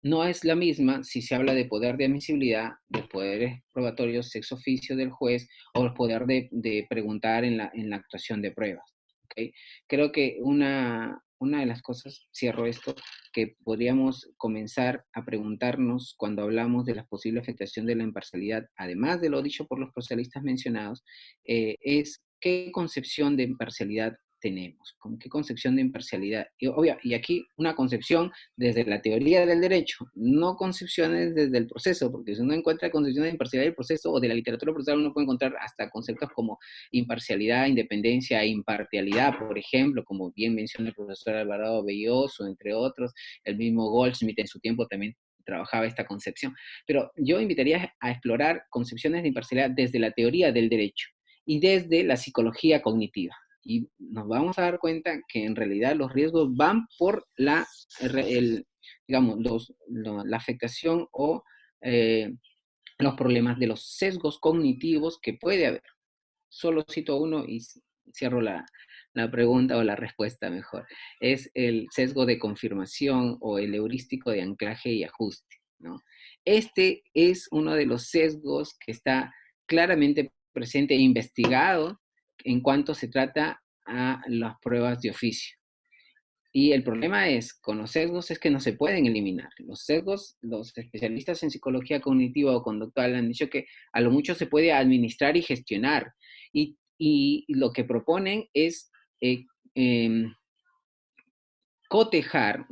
no es la misma si se habla de poder de admisibilidad, de poderes probatorios ex oficio del juez o el poder de preguntar en la actuación de pruebas. ¿Okay? Creo que una una de las cosas, cierro esto, que podríamos comenzar a preguntarnos cuando hablamos de la posible afectación de la imparcialidad, además de lo dicho por los procesalistas mencionados, es qué concepción de imparcialidad tenemos, con qué concepción de imparcialidad. Y aquí una concepción desde la teoría del derecho, no concepciones desde el proceso, porque si uno encuentra concepción de imparcialidad del proceso o de la literatura procesal, uno puede encontrar hasta conceptos como imparcialidad, independencia e imparcialidad, por ejemplo, como bien menciona el profesor Alvarado Belloso, entre otros, el mismo Goldsmith en su tiempo también trabajaba esta concepción. Pero yo invitaría a explorar concepciones de imparcialidad desde la teoría del derecho y desde la psicología cognitiva. Y nos vamos a dar cuenta que en realidad los riesgos van por digamos, la afectación o los problemas de los sesgos cognitivos que puede haber. Solo cito uno y cierro la pregunta o la respuesta mejor. Es el sesgo de confirmación o el heurístico de anclaje y ajuste, ¿no? Este es uno de los sesgos que está claramente presente e investigado en cuanto se trata a las pruebas de oficio. Y el problema es, con los sesgos es que no se pueden eliminar. Los sesgos, los especialistas en psicología cognitiva o conductual han dicho que a lo mucho se puede administrar y gestionar. Y lo que proponen es cotejar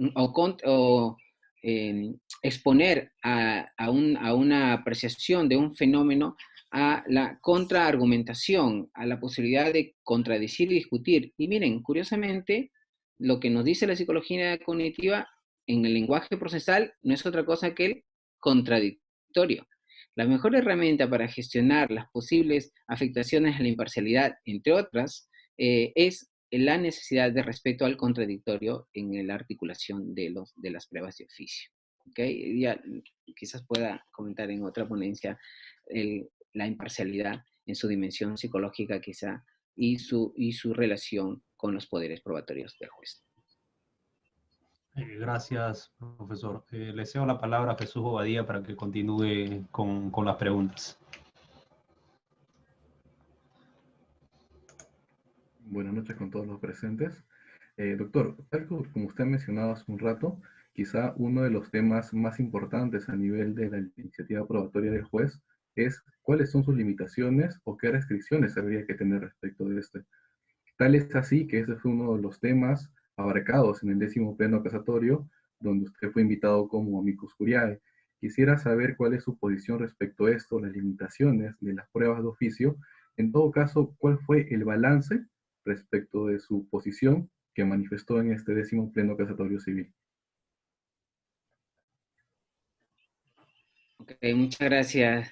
exponer a una apreciación de un fenómeno a la contraargumentación, a la posibilidad de contradecir y discutir. Y miren, curiosamente, lo que nos dice la psicología cognitiva en el lenguaje procesal no es otra cosa que el contradictorio. La mejor herramienta para gestionar las posibles afectaciones a la imparcialidad, entre otras, es la necesidad de respeto al contradictorio en la articulación de las pruebas de oficio. ¿Okay? Ya quizás pueda comentar en otra ponencia la imparcialidad en su dimensión psicológica quizá y su relación con los poderes probatorios del juez. Gracias, profesor. Le cedo la palabra a Jesús Bobadilla para que continúe con las preguntas. Buenas noches con todos los presentes. Doctor, tal como usted ha mencionado hace un rato, quizá uno de los temas más importantes a nivel de la iniciativa probatoria del juez es cuáles son sus limitaciones o qué restricciones habría que tener respecto de este. Tal es así que ese fue uno de los temas abarcados en el 10º pleno casatorio, donde usted fue invitado como amicus curiae. Quisiera saber cuál es su posición respecto a esto, las limitaciones de las pruebas de oficio. En todo caso, ¿cuál fue el balance respecto de su posición que manifestó en este 10º pleno casatorio civil? Okay, muchas gracias,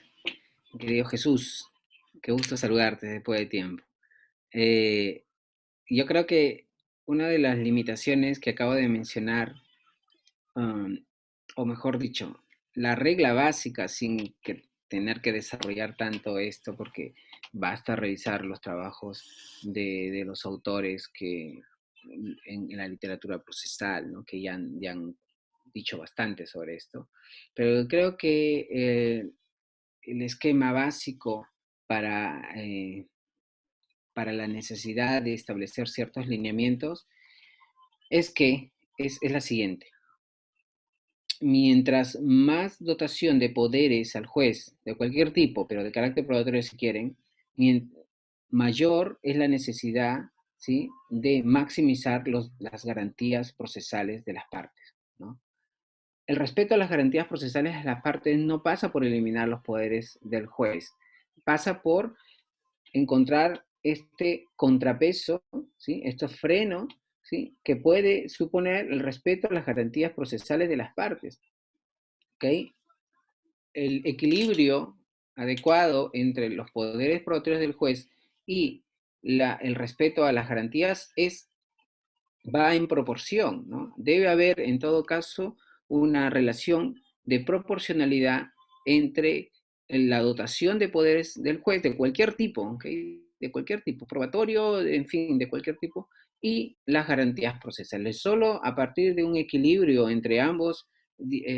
querido Jesús. Qué gusto saludarte después de tiempo. Yo creo que una de las limitaciones que acabo de mencionar, o mejor dicho, la regla básica, sin tener que desarrollar tanto esto, porque basta revisar los trabajos de los autores que en la literatura procesal, ¿no? Que ya han dicho bastante sobre esto. Pero creo que el esquema básico para la necesidad de establecer ciertos lineamientos es la siguiente. Mientras más dotación de poderes al juez, de cualquier tipo, pero de carácter probatorio si quieren, mayor es la necesidad, ¿sí?, de maximizar las garantías procesales de las partes, ¿no? El respeto a las garantías procesales de las partes no pasa por eliminar los poderes del juez, pasa por encontrar este contrapeso, ¿sí?, estos frenos, ¿sí?, que puede suponer el respeto a las garantías procesales de las partes. ¿Okay? El equilibrio adecuado entre los poderes probatorios del juez y el respeto a las garantías va en proporción, ¿no? Debe haber, en todo caso, una relación de proporcionalidad entre la dotación de poderes del juez de cualquier tipo, ¿okay?, de cualquier tipo, probatorio, en fin, de cualquier tipo, y las garantías procesales. Solo a partir de un equilibrio entre ambos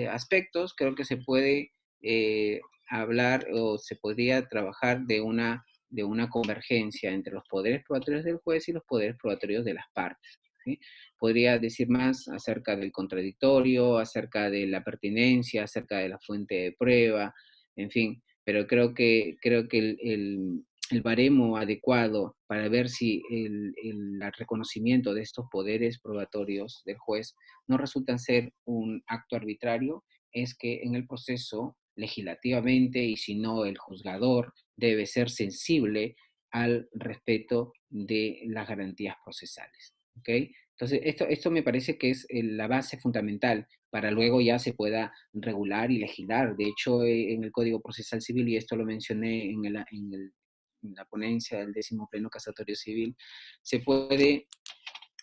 aspectos, creo que se puede hablar o se podría trabajar de una convergencia entre los poderes probatorios del juez y los poderes probatorios de las partes. ¿sí? Podría decir más acerca del contradictorio, acerca de la pertinencia, acerca de la fuente de prueba, en fin, pero creo que el baremo adecuado para ver si el reconocimiento de estos poderes probatorios del juez no resultan ser un acto arbitrario, es que en el proceso, legislativamente, y si no, el juzgador debe ser sensible al respeto de las garantías procesales. ¿Ok? Entonces, esto me parece que es la base fundamental para luego ya se pueda regular y legislar. De hecho, en el Código Procesal Civil, y esto lo mencioné en la ponencia del 10º Pleno Casatorio Civil, se puede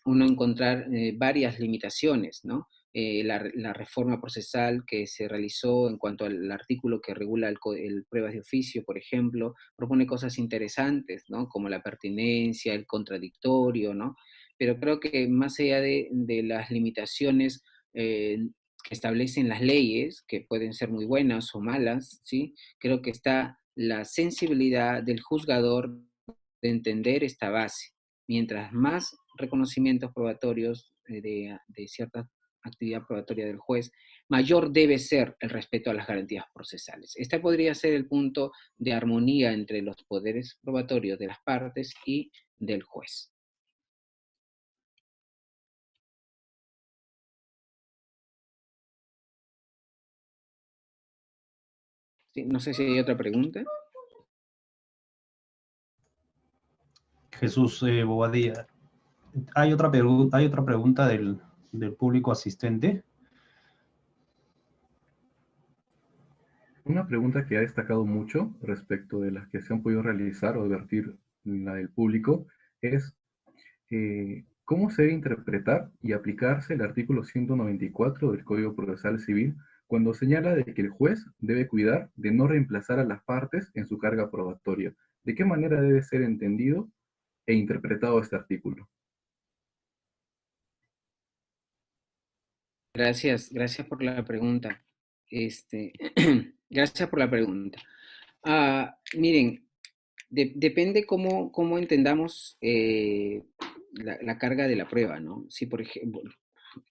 uno encontrar varias limitaciones, ¿no? La reforma procesal que se realizó en cuanto al artículo que regula el pruebas de oficio, por ejemplo, propone cosas interesantes, ¿no? Como la pertinencia, el contradictorio, ¿no? Pero creo que más allá de las limitaciones que establecen las leyes, que pueden ser muy buenas o malas, ¿sí? Creo que está la sensibilidad del juzgador de entender esta base. Mientras más reconocimientos probatorios de cierta actividad probatoria del juez, mayor debe ser el respeto a las garantías procesales. Este podría ser el punto de armonía entre los poderes probatorios de las partes y del juez. Sí, no sé si hay otra pregunta. Jesús Bobadilla. Hay otra pregunta del público asistente. Una pregunta que ha destacado mucho respecto de las que se han podido realizar o advertir en la del público es ¿cómo se debe interpretar y aplicarse el artículo 194 del Código Procesal Civil cuando señala de que el juez debe cuidar de no reemplazar a las partes en su carga probatoria? ¿De qué manera debe ser entendido e interpretado este artículo? Gracias por la pregunta. Gracias por la pregunta. Miren, depende cómo entendamos la carga de la prueba, ¿no? Si, por ejemplo,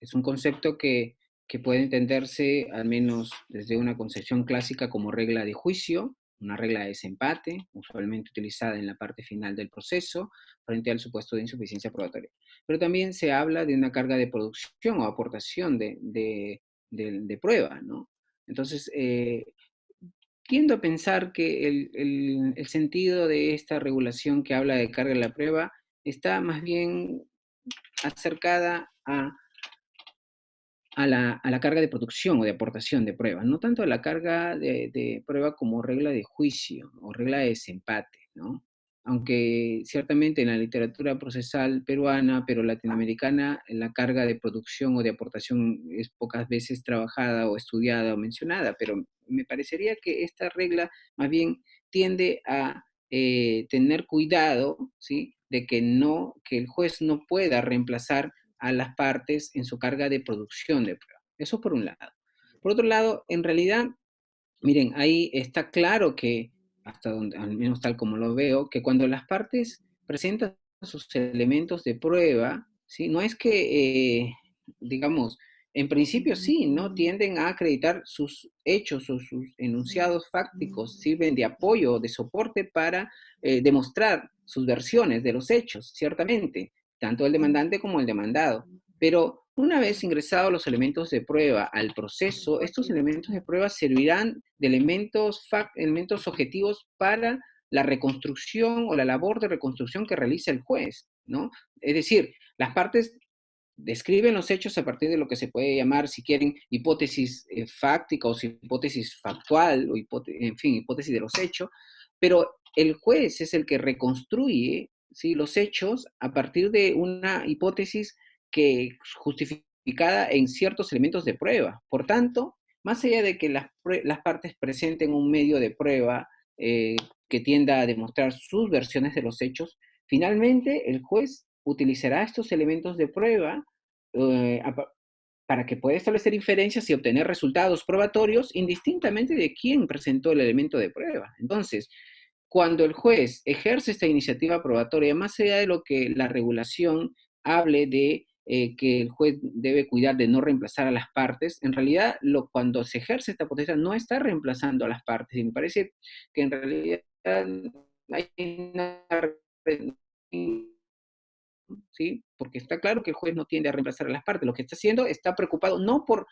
es un concepto que puede entenderse al menos desde una concepción clásica como regla de juicio, una regla de desempate, usualmente utilizada en la parte final del proceso, frente al supuesto de insuficiencia probatoria. Pero también se habla de una carga de producción o aportación de prueba, ¿no? Entonces, tiendo a pensar que el sentido de esta regulación que habla de carga de la prueba está más bien acercada a la carga de producción o de aportación de pruebas, no tanto a la carga de prueba como regla de juicio o regla de desempate, ¿no? Aunque ciertamente en la literatura procesal peruana, pero latinoamericana, la carga de producción o de aportación es pocas veces trabajada o estudiada o mencionada, pero me parecería que esta regla más bien tiende a tener cuidado, ¿sí? De que el juez no pueda reemplazar a las partes en su carga de producción de prueba. Eso por un lado. Por otro lado, en realidad, miren, ahí está claro que, hasta donde, al menos tal como lo veo, que cuando las partes presentan sus elementos de prueba, ¿sí? No es que, digamos, en principio sí, ¿no? Tienden a acreditar sus hechos o sus enunciados fácticos, sirven de apoyo, de soporte para demostrar sus versiones de los hechos, ciertamente, tanto el demandante como el demandado. Pero una vez ingresados los elementos de prueba al proceso, estos elementos de prueba servirán de elementos objetivos para la reconstrucción o la labor de reconstrucción que realiza el juez, ¿no? Es decir, las partes describen los hechos a partir de lo que se puede llamar, si quieren, hipótesis fáctica o hipótesis factual, o en fin, hipótesis de los hechos, pero el juez es el que reconstruye, ¿sí?, los hechos a partir de una hipótesis que justificada en ciertos elementos de prueba. Por tanto, más allá de que las partes presenten un medio de prueba que tienda a demostrar sus versiones de los hechos, finalmente el juez utilizará estos elementos de prueba eh, para que pueda establecer inferencias y obtener resultados probatorios indistintamente de quién presentó el elemento de prueba. Entonces, cuando el juez ejerce esta iniciativa probatoria, más allá de lo que la regulación hable de que el juez debe cuidar de no reemplazar a las partes, en realidad cuando se ejerce esta potestad no está reemplazando a las partes, y me parece que en realidad hay una... ¿sí? Porque está claro que el juez no tiende a reemplazar a las partes, lo que está haciendo está preocupado no por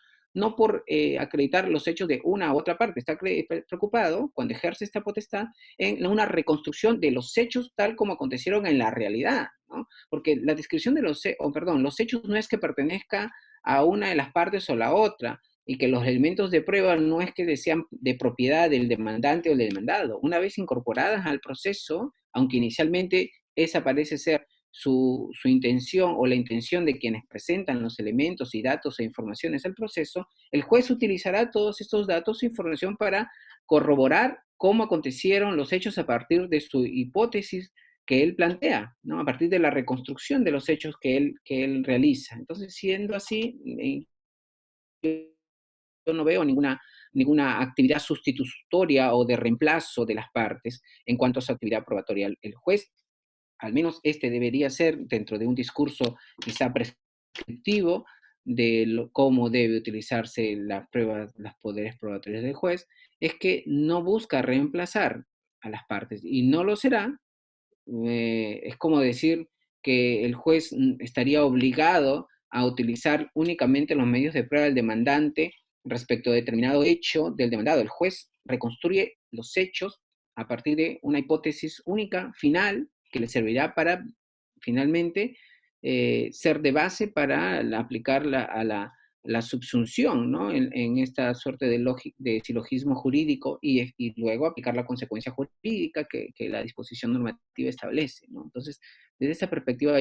acreditar los hechos de una u otra parte, está preocupado cuando ejerce esta potestad en una reconstrucción de los hechos tal como acontecieron en la realidad, ¿no? Porque la descripción de los hechos no es que pertenezca a una de las partes o la otra, y que los elementos de prueba no es que sean de propiedad del demandante o del demandado. Una vez incorporadas al proceso, aunque inicialmente esa parece ser su intención o la intención de quienes presentan los elementos y datos e informaciones al proceso, el juez utilizará todos estos datos e información para corroborar cómo acontecieron los hechos a partir de su hipótesis que él plantea, ¿no? A partir de la reconstrucción de los hechos que él realiza. Entonces, siendo así, yo no veo ninguna actividad sustitutoria o de reemplazo de las partes en cuanto a su actividad probatoria. El juez, al menos este debería ser, dentro de un discurso quizá prescriptivo de cómo debe utilizarse las pruebas, los poderes probatorios del juez, es que no busca reemplazar a las partes, y no lo será. Es como decir que el juez estaría obligado a utilizar únicamente los medios de prueba del demandante respecto a determinado hecho del demandado. El juez reconstruye los hechos a partir de una hipótesis única, final, que le servirá para finalmente ser de base para aplicarla a la subsunción, ¿no? En esta suerte de silogismo jurídico, y luego aplicar la consecuencia jurídica que la disposición normativa establece, ¿no? Entonces, desde esa perspectiva,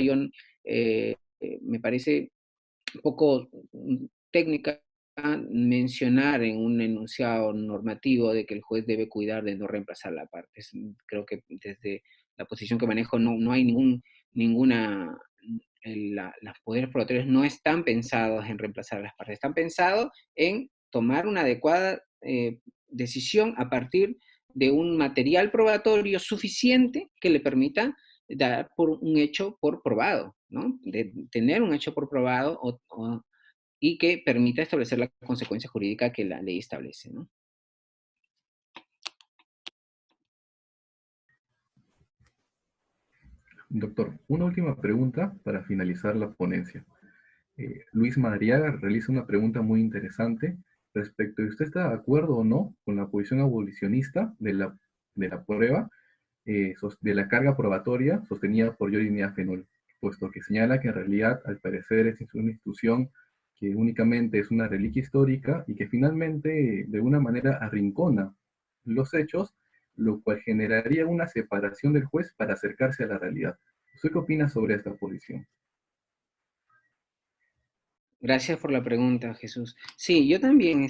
me parece un poco técnica mencionar en un enunciado normativo de que el juez debe cuidar de no reemplazar la parte. Creo que desde la posición que manejo no hay ninguna los poderes probatorios no están pensados en reemplazar a las partes, están pensados en tomar una adecuada decisión a partir de un material probatorio suficiente que le permita dar por un hecho por probado, ¿no? De tener un hecho por probado y que permita establecer la consecuencia jurídica que la ley establece, ¿no? Doctor, una última pregunta para finalizar la ponencia. Luis Madariaga realiza una pregunta muy interesante respecto de usted está de acuerdo o no con la posición abolicionista de la prueba de la carga probatoria sostenida por Yorimia Fenol, puesto que señala que en realidad, al parecer, es una institución que únicamente es una reliquia histórica y que finalmente, de alguna manera, arrincona los hechos, lo cual generaría una separación del juez para acercarse a la realidad. ¿Usted qué opina sobre esta posición? Gracias por la pregunta, Jesús. Sí, yo también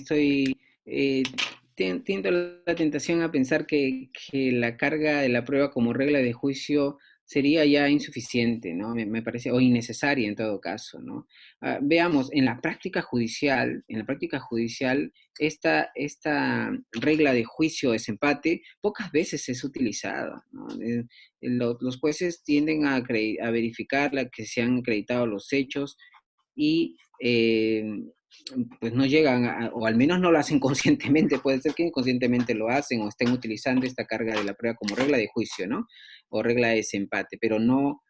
tiendo la tentación a pensar que la carga de la prueba como regla de juicio sería ya insuficiente, ¿no? Me parece, o innecesaria en todo caso, ¿no? Veamos, en la práctica judicial, esta regla de juicio desempate pocas veces es utilizada, ¿no? Los jueces tienden a verificar que se han acreditado los hechos, y pues no llegan, o al menos no lo hacen conscientemente, puede ser que inconscientemente lo hacen o estén utilizando esta carga de la prueba como regla de juicio, ¿no? O regla de desempate, pero no,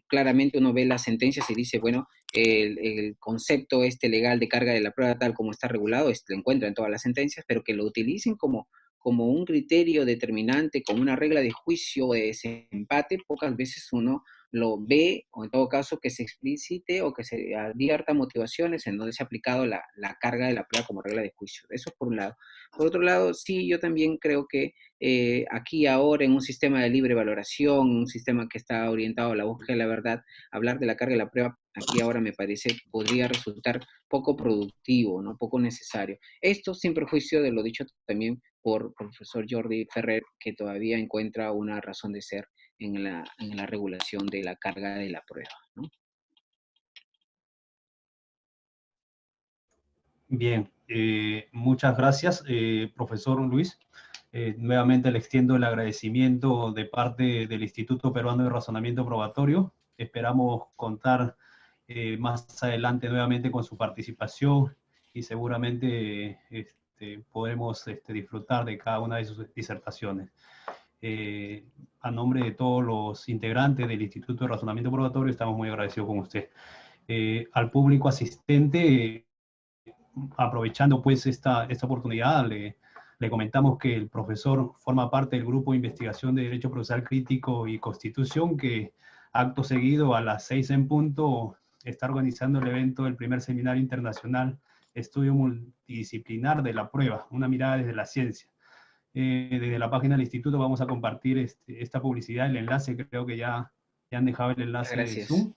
claramente uno ve las sentencias y dice, bueno, el concepto legal de carga de la prueba tal como está regulado, lo encuentra en todas las sentencias, pero que lo utilicen como un criterio determinante, como una regla de juicio o de desempate, pocas veces uno lo ve, o en todo caso que se explicite o que se advierta motivaciones en donde se ha aplicado la carga de la prueba como regla de juicio. Eso por un lado. Por otro lado, sí, yo también creo que aquí ahora en un sistema de libre valoración, un sistema que está orientado a la búsqueda de la verdad, hablar de la carga de la prueba aquí ahora me parece podría resultar poco productivo, ¿no? Poco necesario. Esto sin perjuicio de lo dicho también por el profesor Jordi Ferrer, que todavía encuentra una razón de ser en la regulación de la carga de la prueba, ¿no? Bien, muchas gracias, profesor Luis. Nuevamente le extiendo el agradecimiento de parte del Instituto Peruano de Razonamiento Probatorio. Esperamos contar más adelante nuevamente con su participación y seguramente podremos disfrutar de cada una de sus disertaciones. A nombre de todos los integrantes del Instituto de Razonamiento Probatorio, estamos muy agradecidos con usted. Al público asistente, aprovechando pues esta oportunidad, le comentamos que el profesor forma parte del grupo de investigación de Derecho Procesal Crítico y Constitución, que acto seguido a las 6 en punto está organizando el evento del primer seminario internacional Estudio Multidisciplinar de la Prueba, una mirada desde la ciencia. Desde la página del instituto vamos a compartir esta publicidad, el enlace, creo que ya han dejado el enlace de Zoom.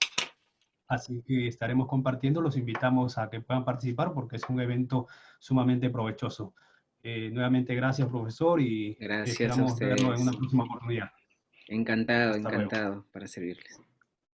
Así que estaremos compartiendo, los invitamos a que puedan participar porque es un evento sumamente provechoso. Nuevamente gracias, profesor, y gracias esperamos verlo en una próxima oportunidad. Encantado, Hasta encantado luego. para servirles.